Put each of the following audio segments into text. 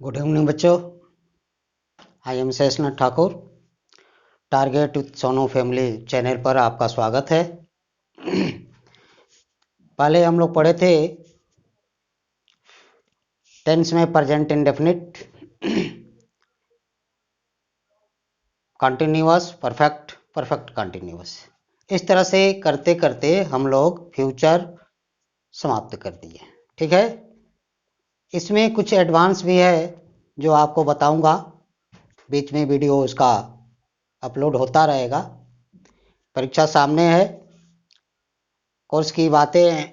Good evening बच्चों। I am Sheshnath Thakur. Target with Sonu family channel पर आपका स्वागत है। पहले हम लोग पढ़े थे टेंस में present indefinite, continuous, perfect, perfect continuous. इस तरह से करते करते हम लोग फ्यूचर समाप्त कर दिए। ठीक है, इसमें कुछ एडवांस भी है जो आपको बताऊंगा। बीच में वीडियो उसका अपलोड होता रहेगा। परीक्षा सामने है, कोर्स की बातें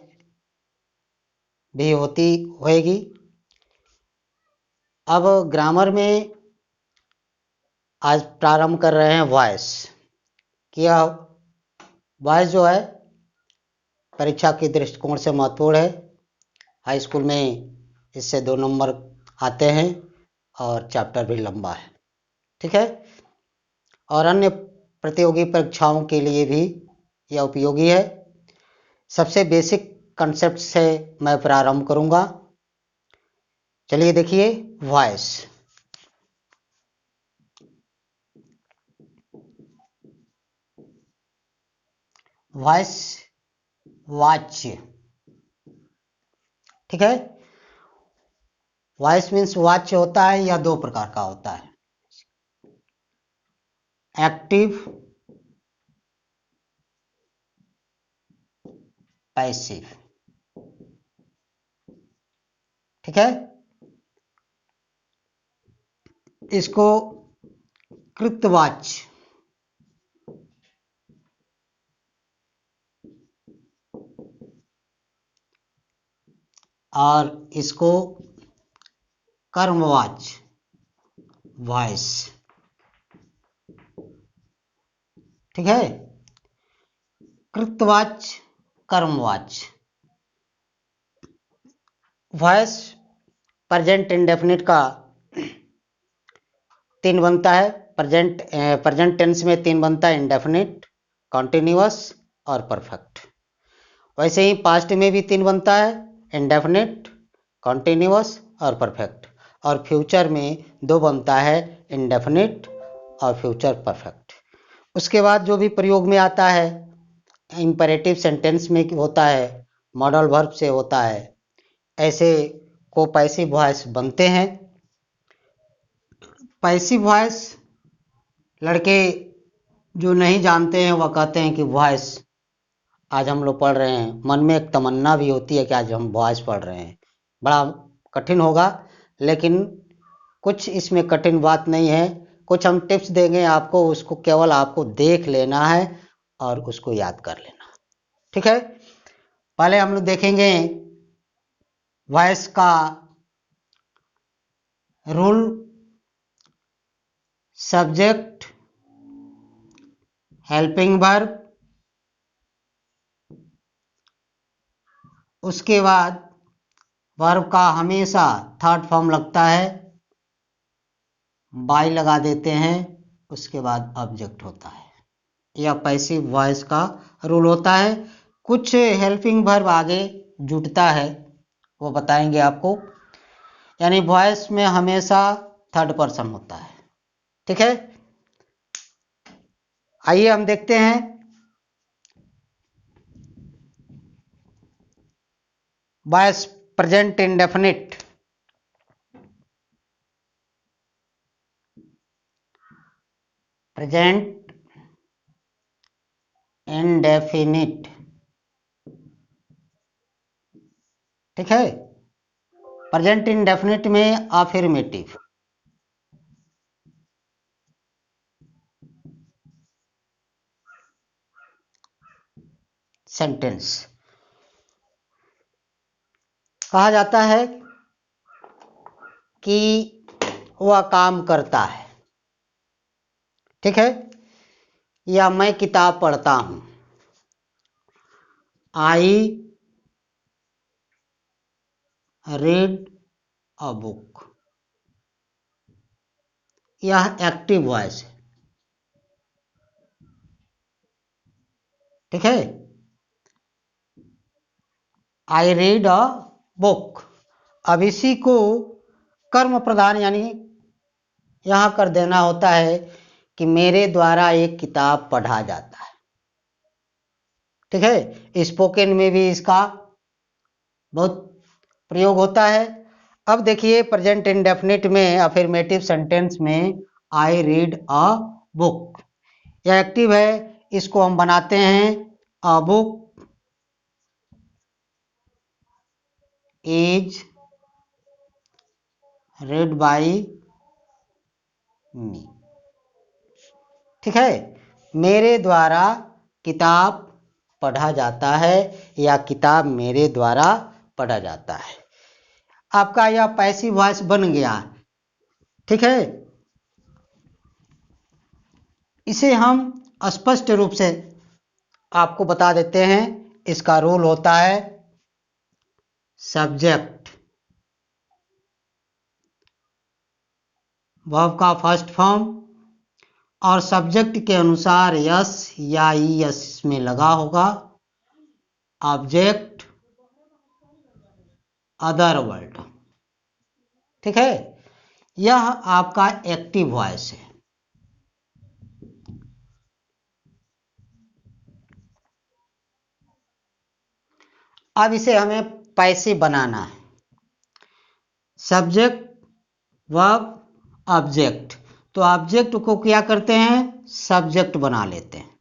भी होएगी। अब ग्रामर में आज प्रारंभ कर रहे हैं वॉइस। क्या वॉइस जो है परीक्षा के दृष्टिकोण से महत्वपूर्ण है। हाई स्कूल में इससे 2 नंबर आते हैं और चैप्टर भी लंबा है। ठीक है, और अन्य प्रतियोगी परीक्षाओं के लिए भी यह उपयोगी है। सबसे बेसिक कंसेप्ट से मैं प्रारंभ करूंगा। चलिए देखिए, वॉइस। वॉइस वाच्य। ठीक है, वॉइस मीन्स वाच्य होता है। यह 2 प्रकार का होता है, एक्टिव, पैसिव। ठीक है, इसको कृतवाच्य, और इसको कर्मवाच्य, वॉइस। ठीक है, कृतवाच्य, कर्मवाच्य। वॉइस प्रेजेंट इंडेफिनिट का 3 बनता है। प्रेजेंट टेंस में 3 बनता है, इंडेफिनिट, कॉन्टिन्यूअस और परफेक्ट। वैसे ही पास्ट में भी 3 बनता है, इंडेफिनिट, कॉन्टिन्यूअस और परफेक्ट। और फ्यूचर में 2 बनता है, इंडेफिनिट और फ्यूचर परफेक्ट। उसके बाद जो भी प्रयोग में आता है, इंपेरेटिव सेंटेंस में होता है, मॉडल वर्ब से होता है, ऐसे को पैसिव वॉइस बनते हैं। पैसिव वॉइस लड़के जो नहीं जानते हैं वह कहते हैं कि वॉइस आज हम लोग पढ़ रहे हैं। मन में एक तमन्ना भी होती है कि आज हम वॉइस पढ़ रहे हैं। बड़ा कठिन होगा, लेकिन कुछ इसमें कठिन बात नहीं है। कुछ हम टिप्स देंगे आपको, उसको केवल आपको देख लेना है और उसको याद कर लेना। ठीक है, पहले हम लोग देखेंगे वॉइस का रूल। सब्जेक्ट, हेल्पिंग वर्ब, उसके बाद वर्ब का हमेशा थर्ड फॉर्म लगता है, बाय लगा देते हैं, उसके बाद ऑब्जेक्ट होता है। यह पैसिव वॉइस का रूल होता है। कुछ हेल्पिंग वर्ब आगे जुड़ता है, वो बताएंगे आपको। यानी वॉइस में हमेशा थर्ड पर्सन होता है। ठीक है, आइए हम देखते हैं। Voice present indefinite. Present indefinite. ठीक है, प्रेजेंट इंडेफिनिट में अफर्मेटिव, सेंटेंस कहा जाता है कि वह काम करता है। ठीक है, या मैं किताब पढ़ता हूं, आई रीड अ बुक। यह एक्टिव वॉइस है। ठीक है, आई रीड अ बुक। अब इसी को कर्म प्रधान यानी यहाँ कर देना होता है कि मेरे द्वारा एक किताब पढ़ा जाता है। ठीक है, स्पोकन में भी इसका बहुत प्रयोग होता है। अब देखिए प्रेजेंट इंडेफिनिट में अफर्मेटिव सेंटेंस में आई रीड अ बुक, यह एक्टिव है, इसको हम बनाते हैं a book is read by me। ठीक है, मेरे द्वारा किताब पढ़ा जाता है या किताब मेरे द्वारा पढ़ा जाता है। आपका यह पैसिव वॉइस बन गया। ठीक है, इसे हम स्पष्ट रूप से आपको बता देते हैं। इसका रोल होता है सब्जेक्ट, वर्ब का फर्स्ट फॉर्म, और सब्जेक्ट के अनुसार यस या ई एस में लगा होगा। Object, other word. ठीक है, यह आपका एक्टिव वॉइस है। अब इसे हमें पैसिव बनाना है। Subject, verb, object. तो ऑब्जेक्ट को क्या करते हैं, सब्जेक्ट बना लेते हैं।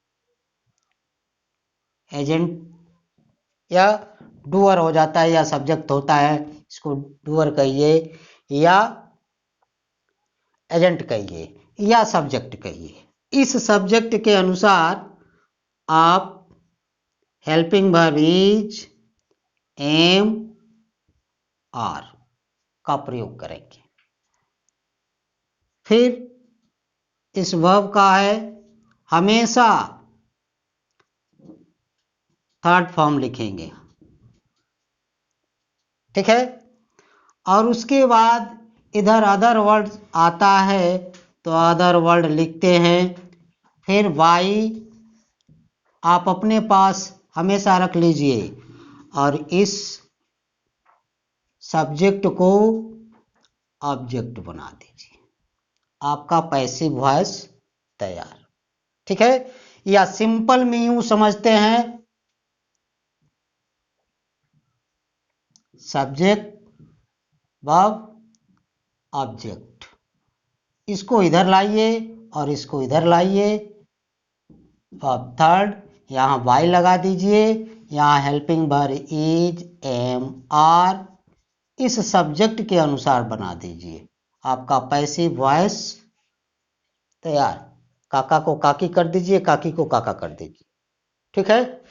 एजेंट या डूअर हो जाता है या सब्जेक्ट होता है, इसको डूअर कहिए या एजेंट कहिए या सब्जेक्ट कहिए। इस सब्जेक्ट के अनुसार आप helping verb is, am, are का प्रयोग करेंगे। फिर इस वर्ब का है हमेशा थर्ड फॉर्म लिखेंगे। ठीक है, और उसके बाद इधर अदर वर्ड आता है तो अदर वर्ड लिखते हैं। फिर वाई आप अपने पास हमेशा रख लीजिए और इस सब्जेक्ट को ऑब्जेक्ट बना दीजिए। आपका पैसिव वॉइस तैयार। ठीक है, या सिंपल में यूं समझते हैं, सब्जेक्ट, वर्ब, ऑब्जेक्ट। इसको इधर लाइए और इसको इधर लाइए। अब थर्ड यहाँ वाई लगा दीजिए, यहाँ helping verb is, am, are इस सब्जेक्ट के अनुसार बना दीजिए। आपका पैसिव वॉइस तैयार। काका को काकी कर दीजिए, काकी को काका कर दीजिए। ठीक है,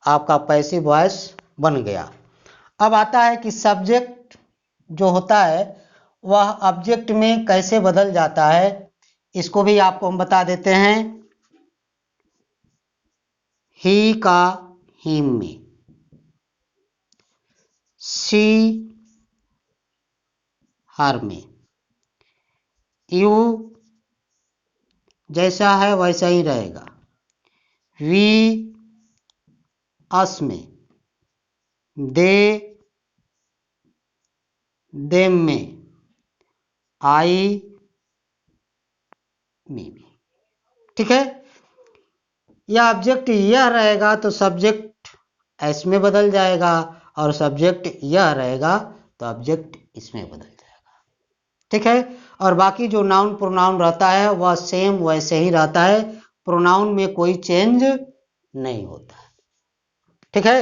आपका पैसिव वॉइस बन गया। अब आता है कि सब्जेक्ट जो होता है वह ऑब्जेक्ट में कैसे बदल जाता है, इसको भी आपको हम बता देते हैं। ही का हिम में, सी हर में, यू जैसा है वैसा ही रहेगा। वी अस में, दे देम में, आई में। ठीक है, यह ऑब्जेक्ट यह रहेगा तो सब्जेक्ट एस में बदल जाएगा, और सब्जेक्ट यह रहेगा तो ऑब्जेक्ट इसमें बदल जाएगा। ठीक है, और बाकी जो नाउन प्रोनाउन रहता है वह सेम वैसे ही रहता है, प्रोनाउन में कोई चेंज नहीं होता। ठीक है,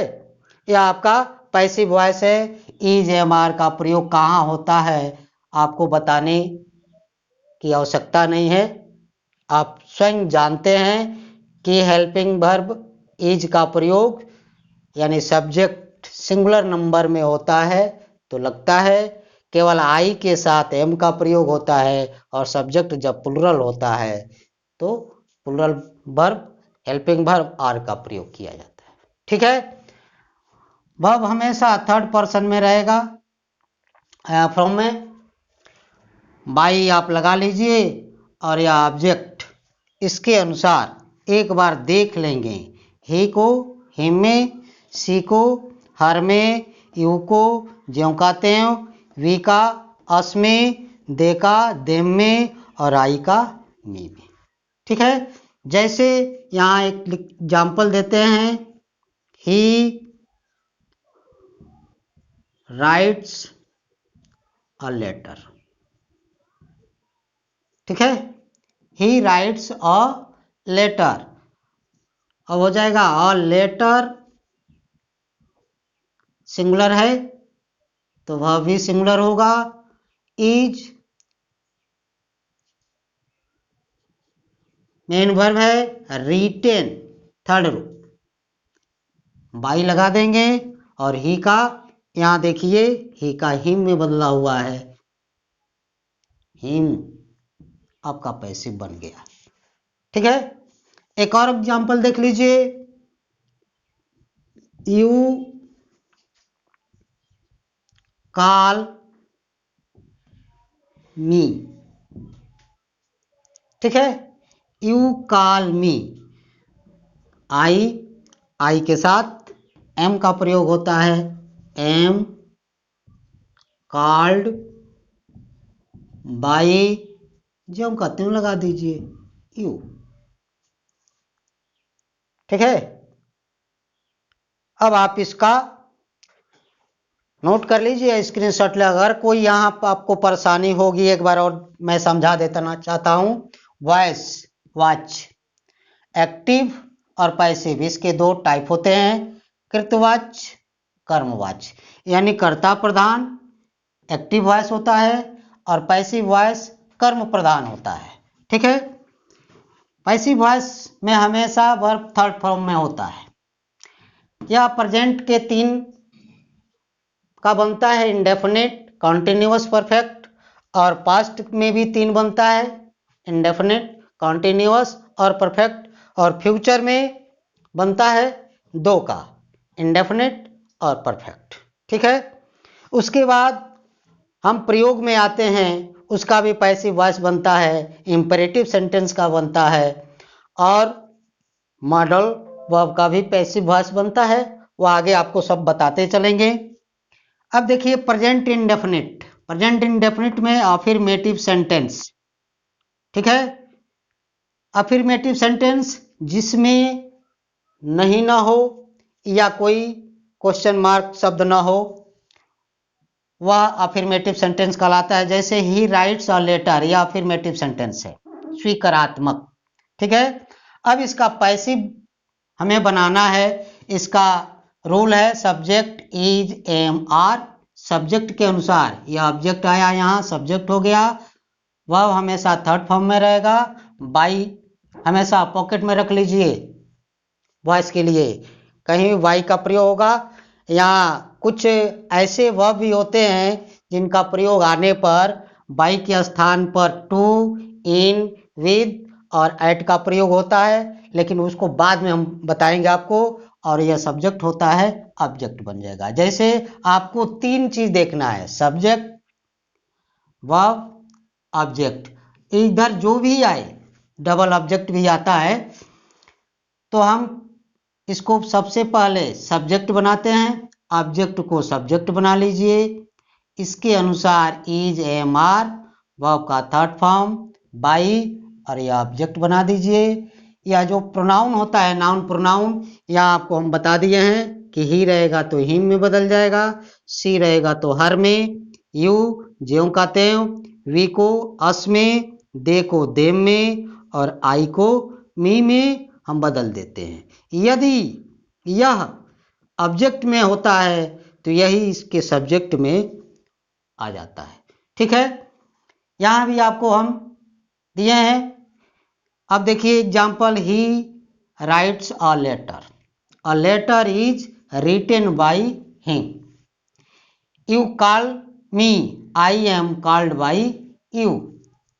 यह आपका पैसिव वॉइस है। इज, एम, आर का प्रयोग कहाँ होता है आपको बताने की आवश्यकता नहीं है, आप स्वयं जानते हैं कि हेल्पिंग वर्ब इज का प्रयोग यानी सब्जेक्ट सिंगुलर नंबर में होता है तो लगता है, केवल आई के साथ एम का प्रयोग होता है, और सब्जेक्ट जब प्लुरल होता है तो plural verb helping verb are का प्रयोग किया जाता है। ठीक है, वर्ब हमेशा थर्ड पर्सन में रहेगा। फ्रॉम में बाई आप लगा लीजिए और यह ऑब्जेक्ट इसके अनुसार एक बार देख लेंगे। ही को हिम में, सी को हर में, यू को ज्यों का त्यों, वी का अस में, दे का देम में और आई का मी में। ठीक है, जैसे यहाँ एक एग्जाम्पल देते हैं, ही राइट्स अ लेटर। ठीक है, ही राइट्स अ लेटर। अब हो जाएगा अ लेटर सिंगुलर है तो वह भी सिंगुलर होगा। इज मेन वर्ब है, रिटेन थर्ड रूप, बाई लगा देंगे और ही का यहाँ देखिए ही का हिम में बदला हुआ है, हिम आपका पैसिव बन गया। ठीक है, एक और एग्जांपल देख लीजिए, यू कॉल मी। ठीक है, यू कॉल मी, आई के साथ एम का प्रयोग होता है, एम कॉल्ड बाई, जो हम कहते हैं लगा दीजिए यू। ठीक है, अब आप इसका नोट कर लीजिए, स्क्रीनशॉट ले। अगर कोई यहाँ आपको परेशानी होगी एक बार और मैं समझा देना चाहता हूँ। वॉइस वाच, एक्टिव और पैसिव, इसके दो टाइप होते हैं, कृतवाच कर्मवाच। यानी कर्ता प्रधान एक्टिव वॉइस होता है और पैसिव वॉइस कर्म प्रधान होता है। ठीक है, पैसिव वॉइस में हमेशा वर्ब थर्ड फॉर्म में होता है। यह प्रेजेंट के तीन का बनता है, इंडेफिनिट, कॉन्टिन्यूअस, परफेक्ट, और पास्ट में भी तीन बनता है, इंडेफिनिट, कॉन्टिन्यूअस और परफेक्ट, और फ्यूचर में बनता है दो का, इंडेफिनिट और परफेक्ट। ठीक है, उसके बाद हम प्रयोग में आते हैं, उसका भी पैसिव वॉइस बनता है, इंपेरेटिव सेंटेंस का बनता है, और मॉडल वर्ब का भी पैसिव वॉइस बनता है। वो आगे आपको सब बताते चलेंगे। अब देखिए प्रेजेंट इंडेफिनिट, प्रेजेंट इंडेफिनिट में अफर्मेटिव सेंटेंस। ठीक है, अफर्मेटिव सेंटेंस जिसमें नहीं ना हो या कोई क्वेश्चन मार्क शब्द ना हो, वह अफर्मेटिव सेंटेंस कहलाता है। जैसे ही राइट्स अ लेटर, यह अफर्मेटिव सेंटेंस है, स्वीकारात्मक। ठीक है, अब इसका पैसिव हमें बनाना है। इसका रूल है subject is am are, subject के अनुसार यह ऑब्जेक्ट आया, यहाँ सब्जेक्ट हो गया, वह हमेशा थर्ड फॉर्म में रहेगा। बाई हमेशा पॉकेट में रख लीजिए, वॉइस के लिए कहीं वाई का प्रयोग होगा। यहाँ कुछ ऐसे वर्ब भी होते हैं जिनका प्रयोग आने पर बाई के स्थान पर टू, इन, विद और एट का प्रयोग होता है, लेकिन उसको बाद में हम बताएंगे आपको। और यह सब्जेक्ट होता है, ऑब्जेक्ट बन जाएगा। जैसे आपको तीन चीज देखना है, सब्जेक्ट, वर्ब, ऑब्जेक्ट। इधर जो भी आए, डबल ऑब्जेक्ट भी आता है, तो हम इसको सबसे पहले सब्जेक्ट बनाते हैं, ऑब्जेक्ट को सब्जेक्ट बना लीजिए, इसके अनुसार इज एम आर, वर्ब का थर्ड फॉर्म बाई, और यह ऑब्जेक्ट बना दीजिए। या जो प्रोनाउन होता है, नाउन प्रोनाउन, यहाँ आपको हम बता दिए हैं कि ही रहेगा तो हिम में बदल जाएगा, सी रहेगा तो हर में, यू ज्यों का त्यों, वी को अस में, दे को देम में, और आई को मी में हम बदल देते हैं। यदि यह ऑब्जेक्ट में होता है तो यही इसके सब्जेक्ट में आ जाता है। ठीक है, यहाँ भी आपको हम दिए हैं। अब देखिए एग्जाम्पल, ही writes a letter, a letter is written by him, you call me, I am called by you.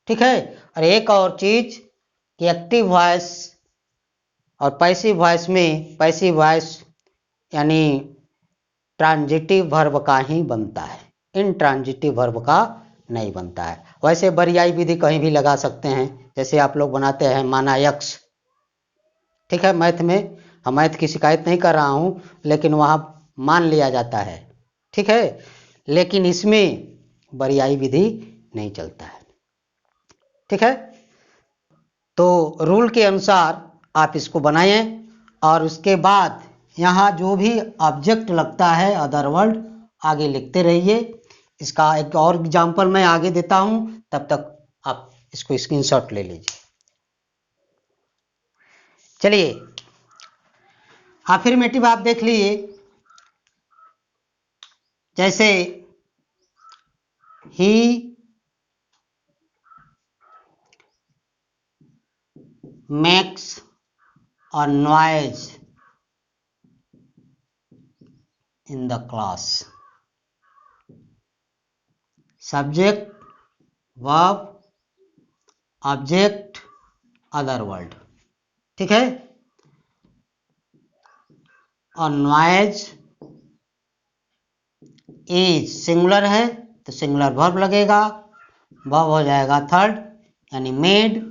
ठीक है, और एक और चीज कि एक्टिव वॉइस और पैसिव वॉइस में, पैसिव वॉइस यानी ट्रांजिटिव वर्ब का ही बनता है, इनट्रांजिटिव वर्ब का नहीं बनता है। वैसे बरियाई विधि कहीं भी लगा सकते हैं, जैसे आप लोग बनाते हैं माना यक्ष। ठीक है, मैथ में हम मैथ की शिकायत नहीं कर रहा हूँ, लेकिन वहाँ मान लिया जाता है। ठीक है, लेकिन इसमें बरियाई विधि नहीं चलता है। ठीक है, तो रूल के अनुसार आप इसको बनाएं और उसके बाद यहाँ जो भी ऑब्जेक्ट लगता है अदर वर्ड आगे लिखते रहिए। इसका एक और एग्जाम्पल मैं आगे देता हूं, तब तक आप इसको स्क्रीनशॉट ले लीजिए। चलिए अफर्मेटिव आप देख लीजिए, जैसे he makes a noise in the class. Subject verb object other word. ठीक है, और नॉइज इज सिंगुलर है तो सिंगुलर वर्ब लगेगा, वर्ब हो जाएगा थर्ड, यानी made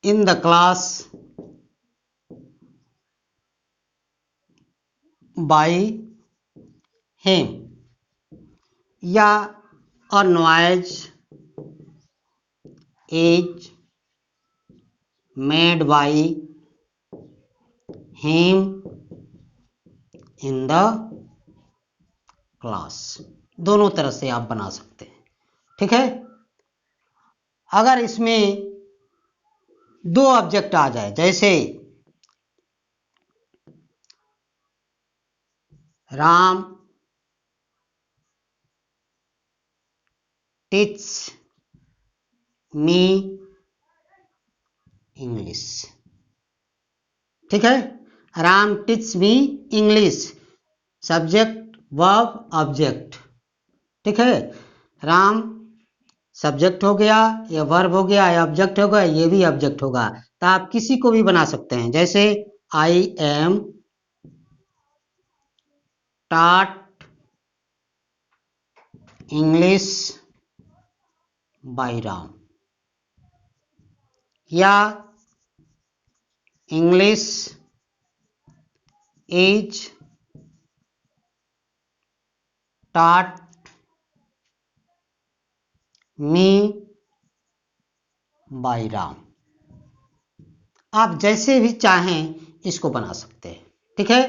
in the class by him, या a noise is made by him in the class. दोनों तरह से आप बना सकते हैं। ठीक है, अगर इसमें दो ऑब्जेक्ट आ जाए, जैसे राम टीच मी इंग्लिश। ठीक है, Ram teach me English, subject verb object. ठीक है, राम सब्जेक्ट हो गया, ये वर्ब हो गया, ये ऑब्जेक्ट होगा, ये भी ऑब्जेक्ट होगा। तो आप किसी को भी बना सकते हैं, जैसे I am taught English by Ram, या English is taught me by Ram. आप जैसे भी चाहें इसको बना सकते हैं। ठीक है,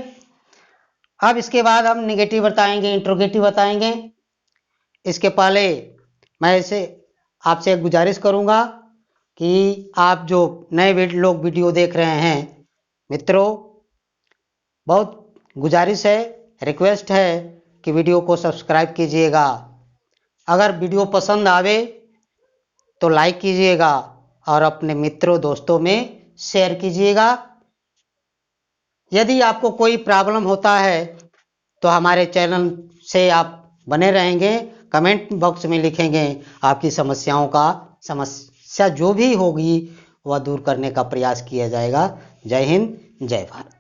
अब इसके बाद हम नेगेटिव बताएंगे, इंट्रोगेटिव बताएंगे। इसके पहले मैं ऐसे आपसे एक गुजारिश करूंगा कि आप जो नए लोग वीडियो देख रहे हैं मित्रों, बहुत गुजारिश है, रिक्वेस्ट है कि वीडियो को सब्सक्राइब कीजिएगा। अगर वीडियो पसंद आवे तो लाइक कीजिएगा और अपने मित्रों दोस्तों में शेयर कीजिएगा। यदि आपको कोई प्रॉब्लम होता है तो हमारे चैनल से आप बने रहेंगे, कमेंट बॉक्स में लिखेंगे, आपकी समस्या जो भी होगी वह दूर करने का प्रयास किया जाएगा। जय हिंद, जय भारत।